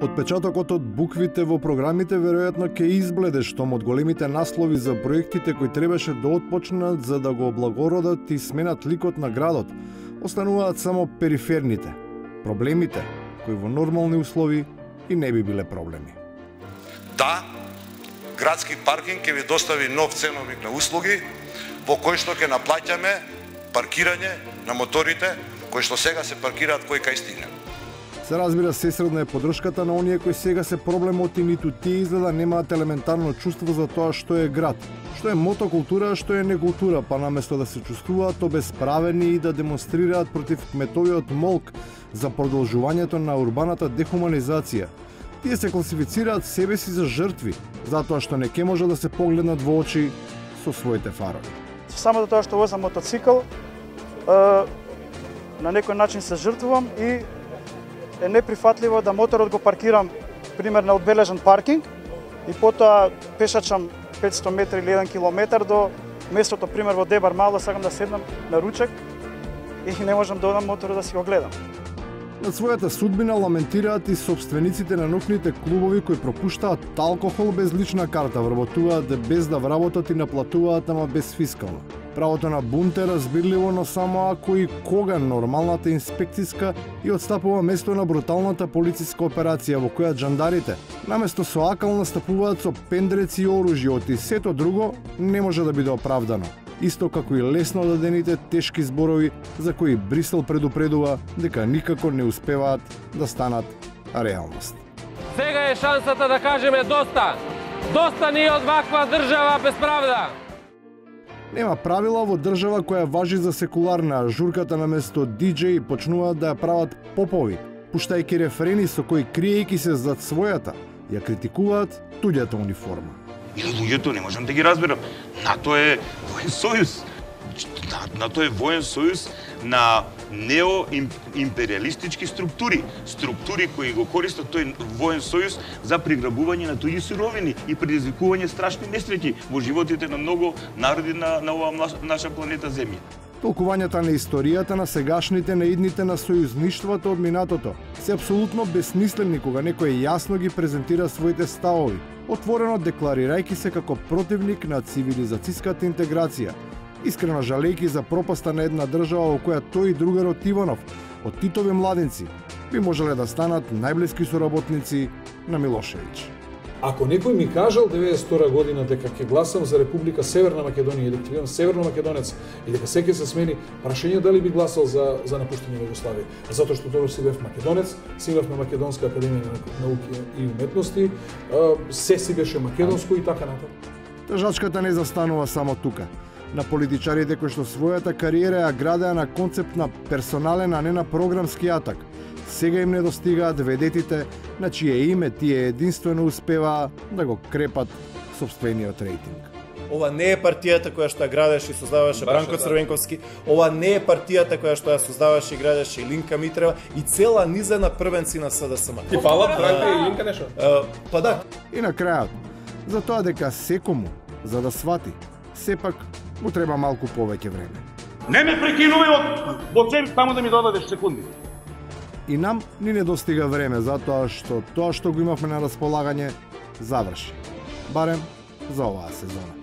Отпечатокот од буквите во програмите веројатно ќе избледе штом од големите наслови за проектите кои требаше да отпочнат за да го облагородат и сменат ликот на градот, остануваат само периферните, проблемите кои во нормални услови и не би биле проблеми. Да, градски паркинг ќе ви достави нов ценовник на услуги во кој што ќе наплаќаме паркирање на моторите кои што сега се паркираат кој кај стигне. Се разбира, сесредна е поддршката на оние кои сега се проблемоти, ниту тие изгледа немаат елементарно чувство за тоа што е град, што е мотокултура, што е некултура, па наместо да се чувствуваат обесправени и да демонстрираат против кметовиот молк за продолжувањето на урбаната дехуманизација, тие се класифицираат себе си за жртви, затоа што не ке може да се погледнат во очи со своите фарови. Само за тоа што возам мотоцикл, на некој начин се жртвувам и е неприфатливо да моторот го паркирам пример на одбележен паркинг и потоа пешачам 500 метри или 1 километар до местото пример во Дебар мало, сакам да седнам на ручек и не можам да одам моторот да си го гледам. Над својата судбина ламентираат и собствениците на ноќните клубови кои пропуштаат алкохол без лична карта, вработуваат без да вработат и наплатуваат, ама без фискално. Правото на бунт е разбирливо, но само ако и кога нормалната инспекцијска и отстапува место на бруталната полициска операција во која джандарите, наместо со акал настапуваат со пендреци и оружје, и сето друго не може да биде оправдано. Исто како и лесно дадените тешки зборови за кои Брисел предупредува дека никако не успеваат да станат реалност. Сега е шансата да кажеме доста. Доста ни од ваква држава без правда. Нема правила во држава која важи за секуларна, журката наместо диџеи почнуваат да ја прават попови, пуштајќи рефрени со кои криејќи се зад својата, ја критикуваат туѓата униформа. И луѓето не можам да ги разберам. НАТО е воен сојуз. НАТО е воен сојуз на неоимпериалистички структури. Структури кои го користат тој воен сојуз за приграбување на туѓи суровини и предизвикување страшни несреќи во животите на многу народи на оваа наша планета Земја. Толкувањата на историјата на сегашните на идните на сојузништвото од минатото се апсолутно бесмислени кога некој јасно ги презентира своите ставови, отворено декларирајќи се како противник на цивилизацијската интеграција, искрено жалејќи за пропаста на една држава во која тој и другарот Иванов од Титови младенци би можеле да станат најблиски соработници на Милошевиќ. Ако некој ми кажал 92 година дека ќе гласам за Република Северна Македонија и дека ќе бидам северно македонец и дека секој се смени, прашање дали би гласал за напуштање на Југославија. Затоа што тогаш си бев македонец, си бев на Македонска академија на науки и уметности, се си беше македонско и така натаму. Тежачката не застанува само тука. На политичарите кои што својата кариера ја градеа на концепт на персонален, а не на програмски атак, сега им недостигаат ведетите на чие име тие единствено успеваа да го крепат сопствениот рейтинг. Ова не е партијата која што ја градеше и создаваше Бранко Црвенковски, ова не е партијата која што ја создаваше и градеше Илинка Митрева и цела низа на првенци на СДСМ. Ти фалат Бранко и Илинка нешто? Па да. И на крајот, за тоа дека секому, за да свати, сепак му треба малку повеќе време. Не ме прекинувај од цели таму да ми додадеш секунди. И нам ни недостига време, затоа што тоа што го имавме на располагање заврши. Барем за оваа сезона.